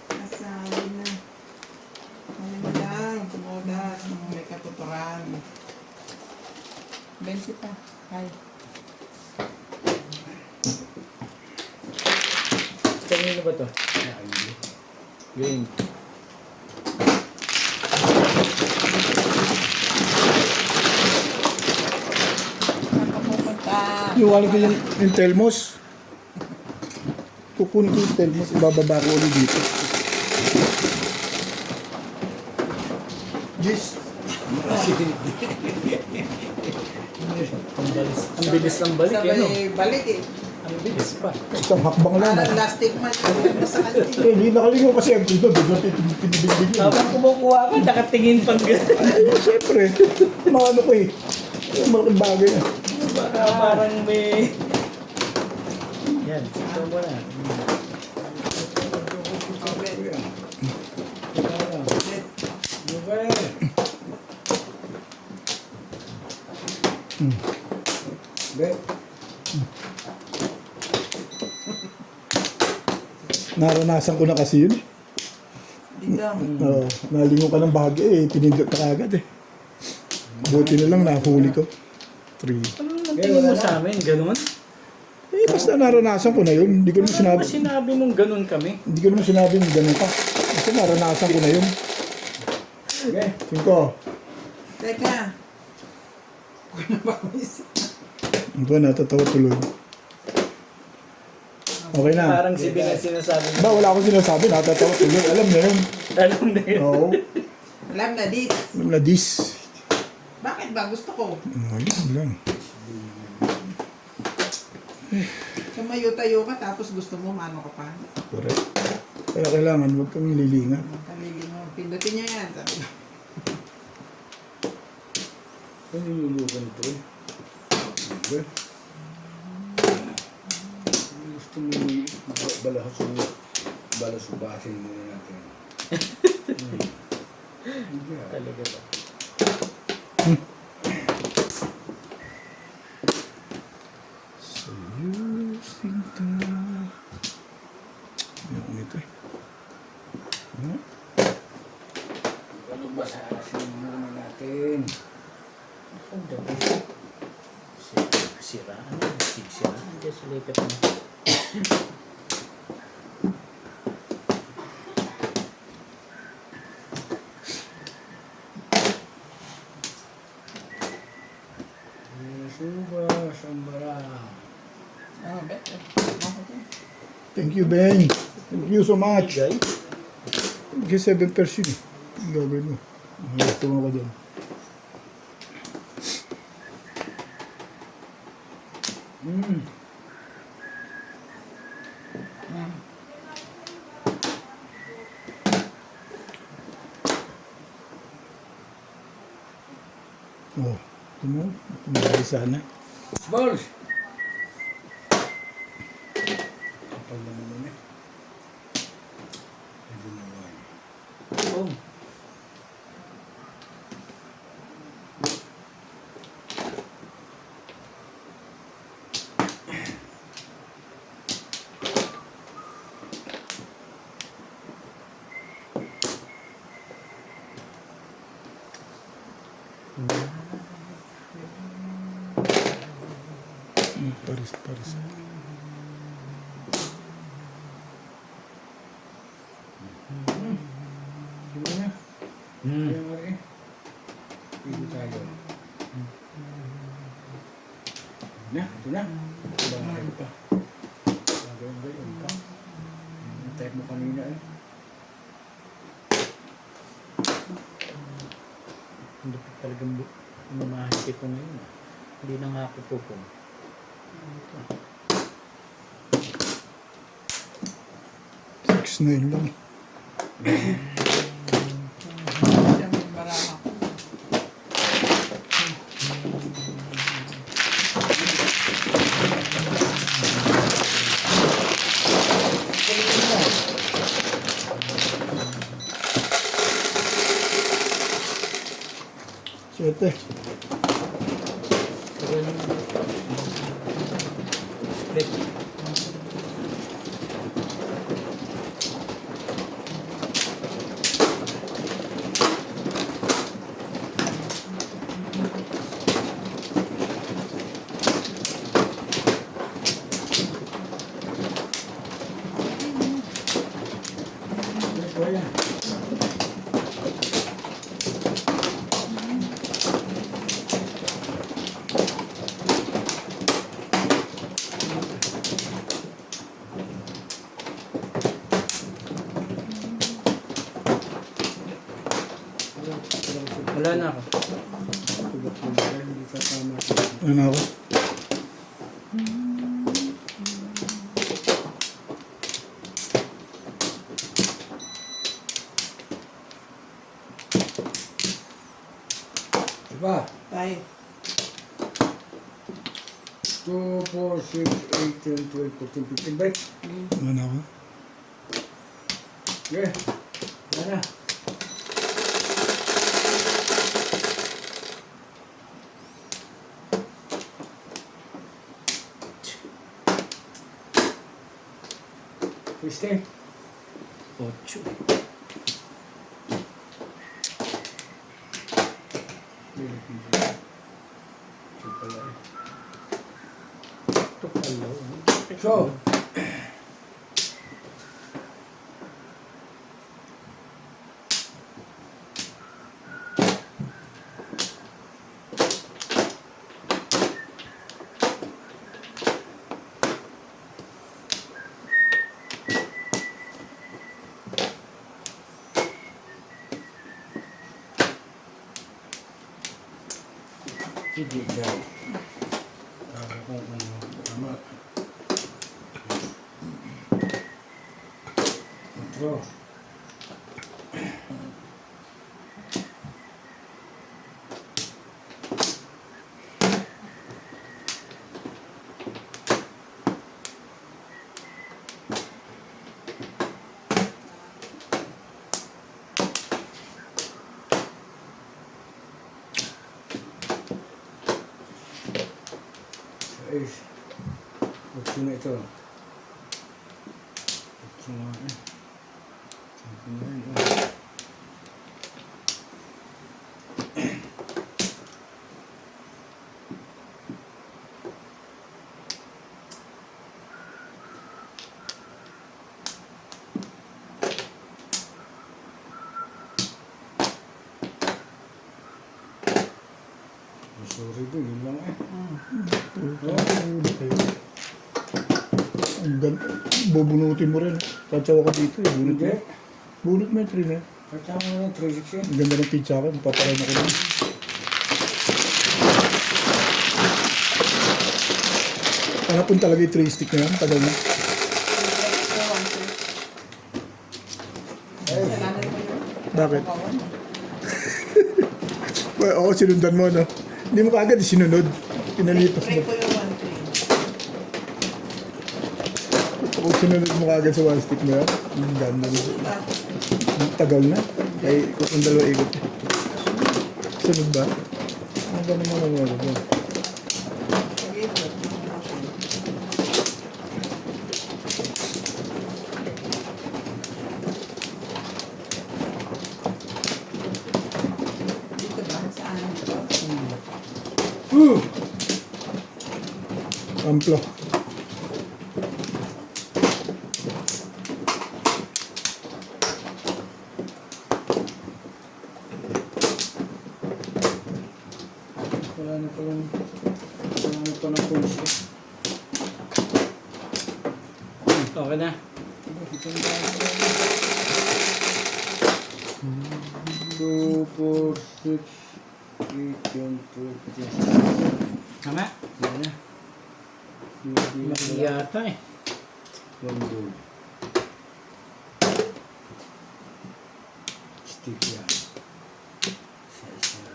Nasali na. Ano mo lang, tumudas, may katuturan. 20 pa. Ay. Kanino ba to? Game. Saan ka pupunta? Iwanan ko yung Telmos. Kukunin ko yung Telmos. Ibababa ko ulit dito. Jis. Ang bilis ng balik, eh, no? Sabay balik eh. Ang bilis pa. Isang hakbang lang. Parang plastic man. Ano sa kanya? Eh, hindi nakalingaw kasi ang dito. Bigla pinibiglig yun. Habang kumukuha ka, nakatingin pang gano'n. Ay, siyempre. Maano ko eh. Malaking bagay na. Baka parang may... Yan, ito mo na. Bet. Naranasan ko na kasi yun. Dito. Nalingaw ka ng bahagi eh. Pinindot ka agad eh. Buti na lang nahuli ko. 3. Ano naman tingin mo sa amin? Ganun? Eh, basta naranasan ko na yun. Hindi ko naman Ano sinabi. ba sinabi mong ganun kami? Hindi ko naman sinabi ng ganun pa. Kasi naranasan ko na yun. Okay. 5. Teka. Huwag na ba ako isip? Ito, natatawa tuloy. Okay na. Parang si Bing ang sinasabi mo. Ba, wala akong sinasabi. Natatawa tuloy. Alam na yun. Alam na yun. Oo. Alam na this. Alam na this. Bakit ba? Gusto ko. Ayun lang. Tumayo-tayo ka tapos gusto mo mano ka pa. Correct. Kaya kailangan huwag kang nililingat. Kalili mo. Pindutin niya yan. Sabi ko. Ano yung lulukan ito eh? Okay. Gusto mo balasubasin muna natin. Talaga ba? So you think that... Ano nito eh? Ano? Balubasasin muna natin. Ang dami. Sira. Ano? Sira. Hindi sa lipat mo. Subas ang bara. Oh, better. Thank you, Ben. Thank you so much. Guys, Kasi 7% eh. Ang gagawin mo. Tunga ka dyan. Oh, ito mo. Tumari sana. Balls! Kapal naman yun eh. Pwede na ba? Oh. Paris, Paris. Sige na. Kaya nga eh. Pwede tayo. Ito na. Bagay pa. Bagay pa. Yung type mo kanina eh. Hindi pa talagang mamahigit ko ngayon. Hindi na nga ako pupong. Six na yun lang. Siya may barama ko. Siyete. Split. Kaya. Wala na ako. Tugot mo na hindi ka tama. Ano na ako? Diba? 5. 2, 4, 6, 8, 10, 12, 14, 15, break. Ano na ako? Okay. Yan na. Christine. 8. Ito pala. So, sige dyan. Tama kung ano. Tama. Control. Ayos. Utso na ito. Utso nga eh. Utso nga eh. Sorry po, yun lang eh. Ang ganda. Bubunutin mo rin. Tatsawa ka dito eh. Bunot mo. Hindi. Bunot mo yung trim eh. Katama mo ng 316. Ang ganda ng pizza ka. Papakain ako lang. Hanapon talaga yung 3 stick na yan. Tagal na. Kasalanan mo yun. Bakit? Kawan. Well, oo, sinundan mo, no? Hindi mo kaagad sinunod. Pinalipas Try mo. ko yung 1-3. Kung sinunod mo kagad sa one stick mo yan, ang ganda nito. Ang tagal na. Ay, kung dalawa ikot. Sunod ba? Ang ganda mo nangyari doon. Dito ba? Saan? Amplo. Wala na palang pulso. Okay na. 2, 4, 6, 8, 10, 12, Tama. Yan na. Mali yata eh. One goal. Stick yan. Isa.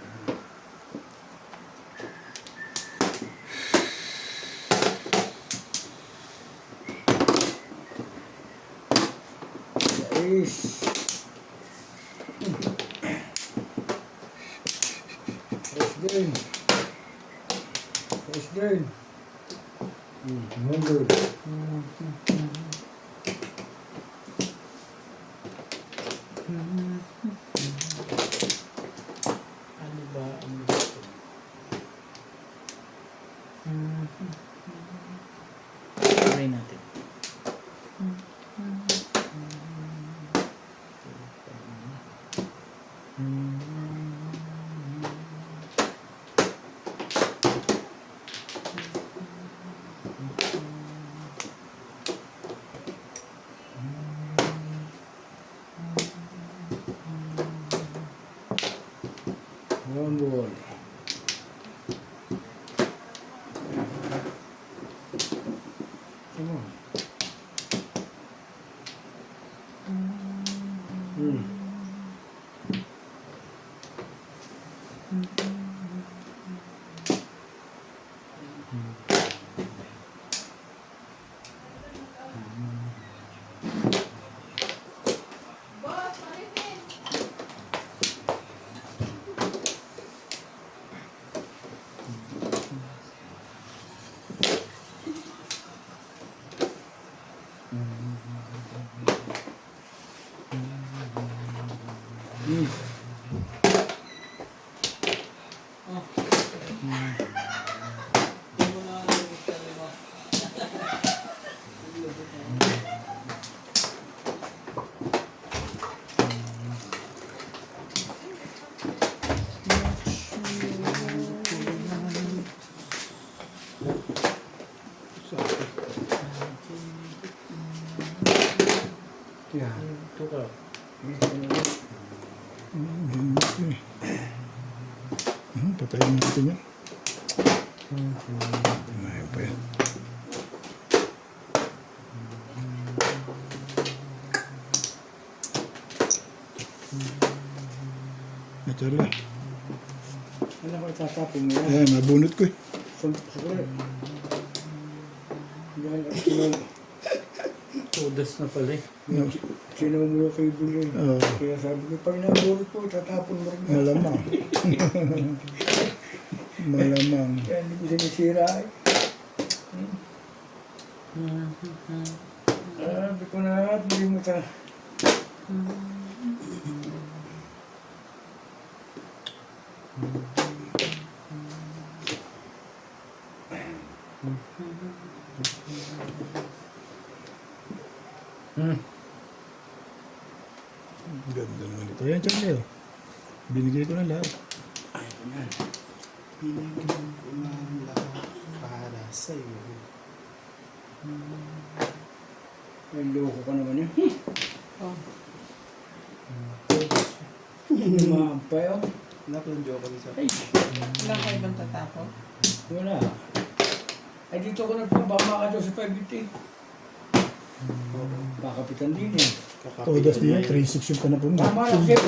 Sais. First game. Number. Ano ba ang gusto? Try natin. One ball. Come on. Yeah. Ito ka. Patayin natin yan. Ayun pa yan. Ito rin. Ano ba itatapon mo yan? Ayan, nabunot ko eh. Sukle. Dahil at sinong Todas na pala eh. mo yung kay Billy. Oo. Kaya sabi ko, pag nabulot po, itatapon mo rin. Malamang. Malamang. Kaya hindi ko sinisira eh. Sabi ko na, hindi mo ta. Ganda naman ito. Ayan, Charlie. Oh. Binigay ko na lahat. Pinagin ko ng lahat para sa'yo. Ay, loko ka naman yun. Oh. Lumampay oh. Anak ng joke kami sa Wala kayo bang tatapon? Wala. Ay, dito ko nagpabama ka daw sa 580. Bakapitan din yan. Todas niya, 3-6 yung panapon mo. Tama lang, Kev.